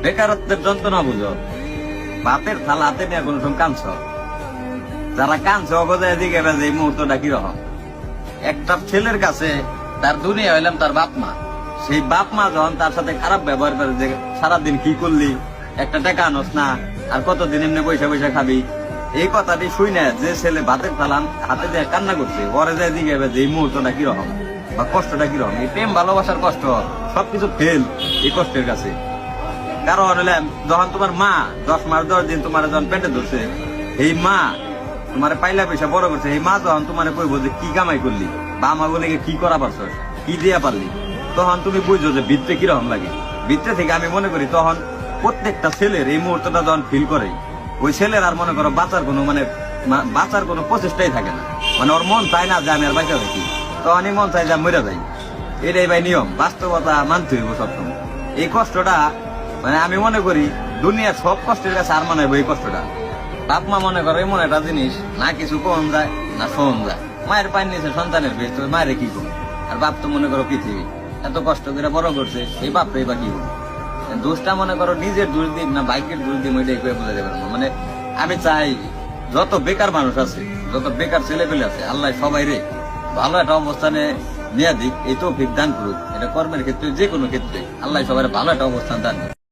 বেকারত্বের যন্ত্রণা বুঝো, ভাতের থালা হাতে নিয়ে কোন সময় কাঁদছ, যারা কাঁদছে অগজায় দিকে এই মুহূর্তটা কিরকম। একটা ছেলের কাছে তার দুনিয়া হইলাম তার বাপ মা, সেই বাপ মা যখন তার সাথে খারাপ ব্যবহার করে, যে সারাদিন কি করলি, একটা টাকা আনস না, আর কতদিন এমনি পয়সা পয়সা খাবি, এই কথাটি শুই না যে ছেলে ভাতের থালা হাতে দিয়ে কান্না করছে, ওরে যায় দিকে যে এই মুহূর্তটা কিরকম বা কষ্টটা কিরকম। এই প্রেম ভালোবাসার কষ্ট সবকিছু ফেল এই কষ্টের কাছে। কারণ হলে যখন তোমার মা 10 মাস 10 দিন তোমার যখন পেটে ধরছে, এই মা তোমার পাইলা পয়সা বড় করছে, এই মা যখন তোমার কইব যে কি কামাই করলি বা মা বলে কি করা পারছ, কি দিয়া পারলি, তখন তুমি বুঝছো যে ভিতরে কিরকম লাগে। ভিতরে থেকে আমি মনে করি তখন প্রত্যেকটা ছেলের এই মুহূর্তটা যখন ফিল করে, ওই ছেলের আর মনে করো বাঁচার কোনো প্রচেষ্টাই থাকে না। মানে ওর মন চায় না যে আমি আর বাঁচা থাকি, তখনই মন চায় যে মরে যাই। এটাই ভাই নিয়ম, বাস্তবতা মানতে হইব সবসময়। এই কষ্টটা মানে আমি মনে করি দুনিয়ার সব কষ্টের কাছে আর মনে হয় এই কষ্টটা। বাপ মা মনে করো এমন একটা জিনিস, না কিছু কম যায় না শোন যায়। মায়ের পায়ের নিচে সন্তানের বেশ, মায়ের কি করবো। আর বাপ তো মনে করো পৃথিবী, এত কষ্ট করে বড় করছে, এই বাপটাই বা কি করবো। দোষটা মনে করো নিজের দোষ দিন না বাইকের দোষ দিন, ওইটাই করে বোঝা যাবে না। মানে আমি চাই যত বেকার মানুষ আছে, যত বেকার ছেলে পেলে আছে, আল্লাহ সবাই রে ভালো একটা অবস্থানে নিয়ে দিক, এই তৌফিক দান করুক। এটা কর্মের ক্ষেত্রে যে কোনো ক্ষেত্রে আল্লাহ সবাই ভালো একটা অবস্থান দান করুক।